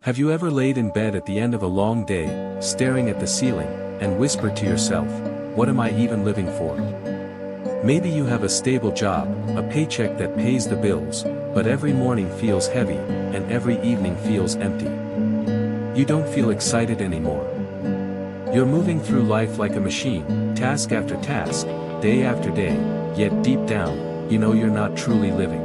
Have you ever laid in bed at the end of a long day, staring at the ceiling, and whispered to yourself, "What am I even living for?" Maybe you have a stable job, a paycheck that pays the bills, but every morning feels heavy, and every evening feels empty. You don't feel excited anymore. You're moving through life like a machine, task after task, day after day, yet deep down, you know you're not truly living.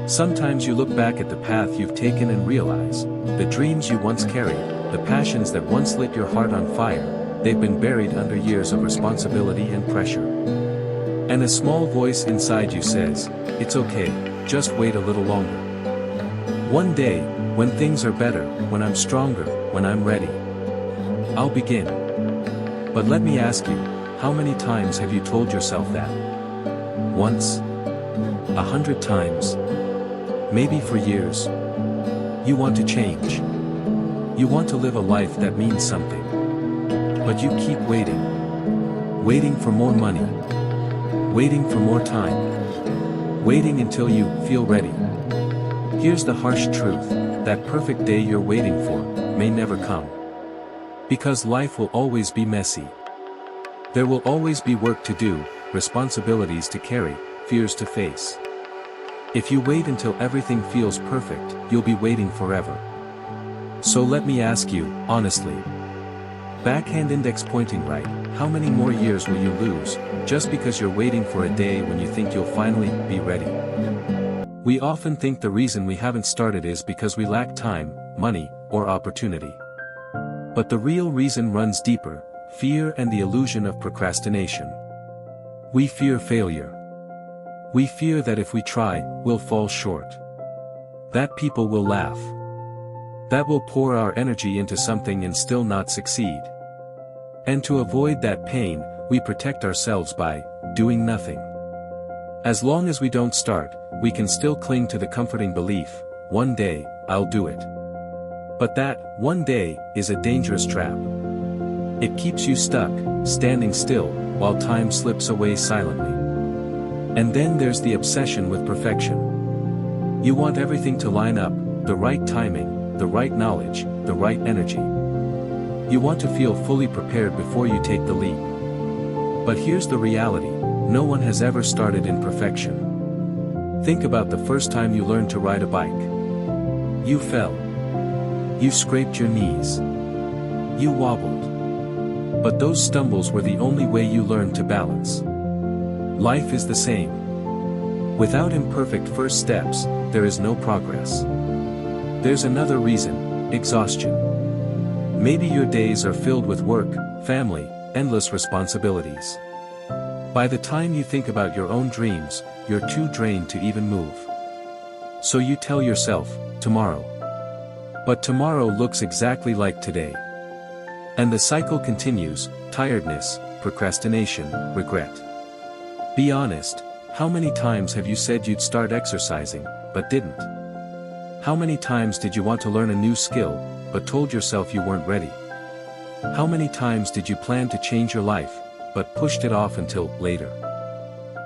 Sometimes you look back at the path you've taken and realize, the dreams you once carried, the passions that once lit your heart on fire, they've been buried under years of responsibility and pressure. And a small voice inside you says, "It's okay, just wait a little longer. One day, when things are better, when I'm stronger, when I'm ready, I'll begin." But let me ask you, how many times have you told yourself that? Once? 100 times? Maybe for years. You want to change. You want to live a life that means something. But you keep waiting. Waiting for more money. Waiting for more time. Waiting until you feel ready. Here's the harsh truth, that perfect day you're waiting for may never come. Because life will always be messy. There will always be work to do, responsibilities to carry, fears to face. If you wait until everything feels perfect, you'll be waiting forever. So let me ask you, honestly. Backhand index pointing right, how many more years will you lose, just because you're waiting for a day when you think you'll finally be ready? We often think the reason we haven't started is because we lack time, money, or opportunity. But the real reason runs deeper, fear and the illusion of procrastination. We fear failure. We fear that if we try, we'll fall short. That people will laugh. That we'll pour our energy into something and still not succeed. And to avoid that pain, we protect ourselves by doing nothing. As long as we don't start, we can still cling to the comforting belief, "One day, I'll do it." But that one day is a dangerous trap. It keeps you stuck, standing still, while time slips away silently. And then there's the obsession with perfection. You want everything to line up, the right timing, the right knowledge, the right energy. You want to feel fully prepared before you take the leap. But here's the reality, no one has ever started in perfection. Think about the first time you learned to ride a bike. You fell. You scraped your knees. You wobbled. But those stumbles were the only way you learned to balance. Life is the same. Without imperfect first steps, there is no progress. There's another reason, exhaustion. Maybe your days are filled with work, family, endless responsibilities. By the time you think about your own dreams, you're too drained to even move. So you tell yourself, tomorrow. But tomorrow looks exactly like today. And the cycle continues, tiredness, procrastination, regret. Be honest, how many times have you said you'd start exercising, but didn't? How many times did you want to learn a new skill, but told yourself you weren't ready? How many times did you plan to change your life, but pushed it off until later?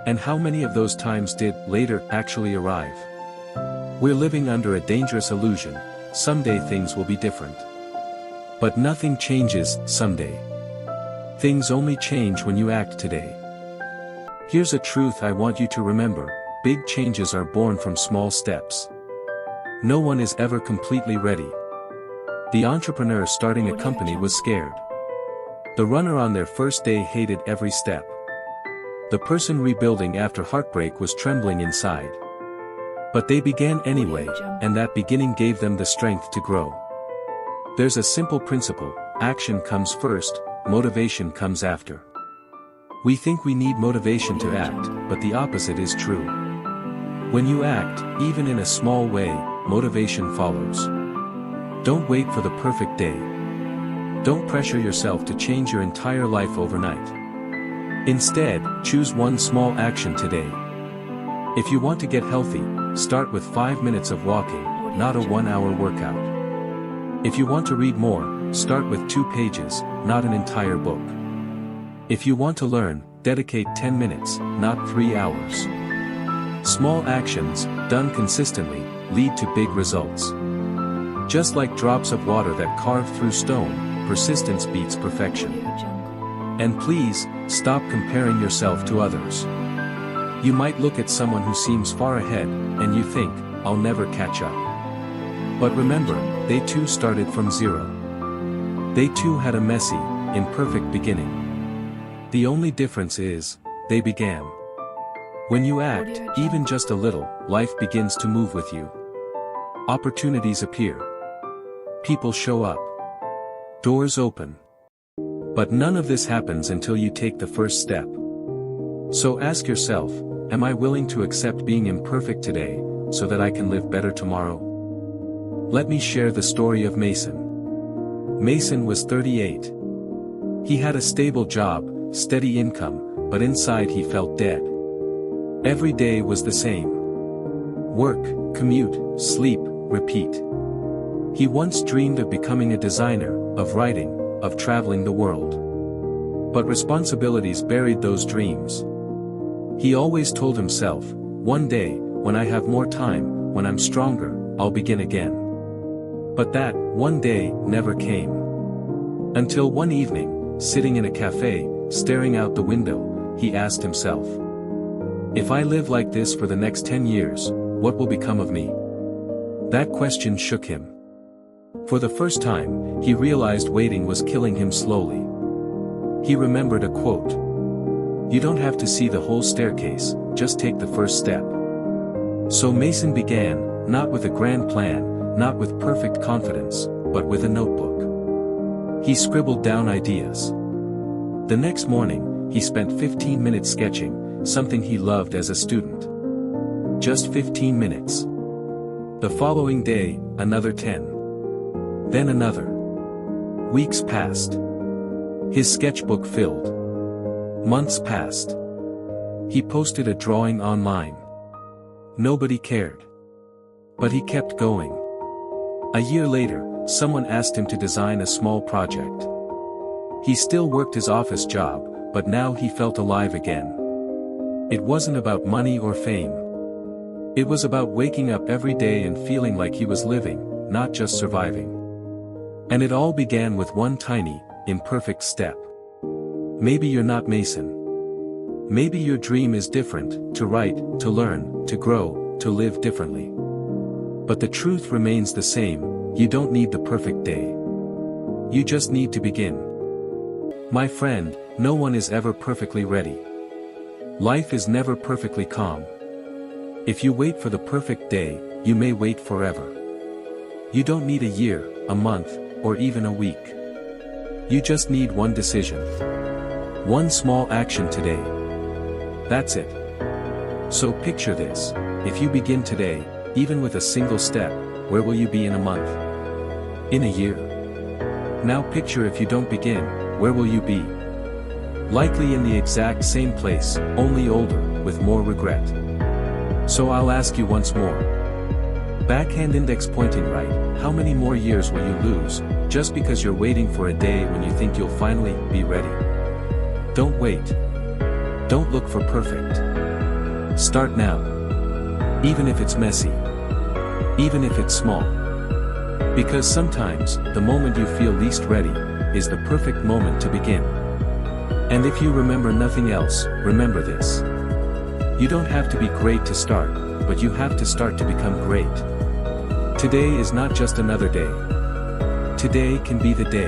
And how many of those times did later actually arrive? We're living under a dangerous illusion, someday things will be different. But nothing changes someday. Things only change when you act today. Here's a truth I want you to remember, big changes are born from small steps. No one is ever completely ready. The entrepreneur starting a company was scared. The runner on their first day hated every step. The person rebuilding after heartbreak was trembling inside. But they began anyway, and that beginning gave them the strength to grow. There's a simple principle, action comes first, motivation comes after. We think we need motivation to act, but the opposite is true. When you act, even in a small way, motivation follows. Don't wait for the perfect day. Don't pressure yourself to change your entire life overnight. Instead, choose one small action today. If you want to get healthy, start with 5 minutes of walking, not a 1-hour workout. If you want to read more, start with 2 pages, not an entire book. If you want to learn, dedicate 10 minutes, not 3 hours. Small actions, done consistently, lead to big results. Just like drops of water that carve through stone, persistence beats perfection. And please, stop comparing yourself to others. You might look at someone who seems far ahead, and you think, I'll never catch up. But remember, they too started from zero. They too had a messy, imperfect beginning. The only difference is, they began. When you act, even just a little, life begins to move with you. Opportunities appear. People show up. Doors open. But none of this happens until you take the first step. So ask yourself, am I willing to accept being imperfect today, so that I can live better tomorrow? Let me share the story of Mason. Mason was 38. He had a stable job, steady income, but inside he felt dead. Every day was the same. Work, commute, sleep, repeat. He once dreamed of becoming a designer, of writing, of traveling the world. But responsibilities buried those dreams. He always told himself, one day, when I have more time, when I'm stronger, I'll begin again. But that, one day, never came. Until one evening, sitting in a cafe, staring out the window, he asked himself, if I live like this for the next 10 years, what will become of me? That question shook him. For the first time, he realized waiting was killing him slowly. He remembered a quote. You don't have to see the whole staircase, just take the first step. So Mason began, not with a grand plan, not with perfect confidence, but with a notebook. He scribbled down ideas. The next morning, he spent 15 minutes sketching, something he loved as a student. Just 15 minutes. The following day, another 10. Then another. Weeks passed. His sketchbook filled. Months passed. He posted a drawing online. Nobody cared. But he kept going. A year later, someone asked him to design a small project. He still worked his office job, but now he felt alive again. It wasn't about money or fame. It was about waking up every day and feeling like he was living, not just surviving. And it all began with one tiny, imperfect step. Maybe you're not Mason. Maybe your dream is different, to write, to learn, to grow, to live differently. But the truth remains the same, you don't need the perfect day. You just need to begin. My friend, no one is ever perfectly ready. Life is never perfectly calm. If you wait for the perfect day, you may wait forever. You don't need a year, a month, or even a week. You just need one decision. One small action today. That's it. So picture this, if you begin today, even with a single step, where will you be in a month? In a year? Now picture if you don't begin, where will you be? Likely in the exact same place, only older, with more regret. So I'll ask you once more. Backhand index pointing right, how many more years will you lose, just because you're waiting for a day when you think you'll finally be ready? Don't wait. Don't look for perfect. Start now. Even if it's messy. Even if it's small. Because sometimes, the moment you feel least ready, is the perfect moment to begin. And if you remember nothing else, remember this. You don't have to be great to start, but you have to start to become great. Today is not just another day. Today can be the day.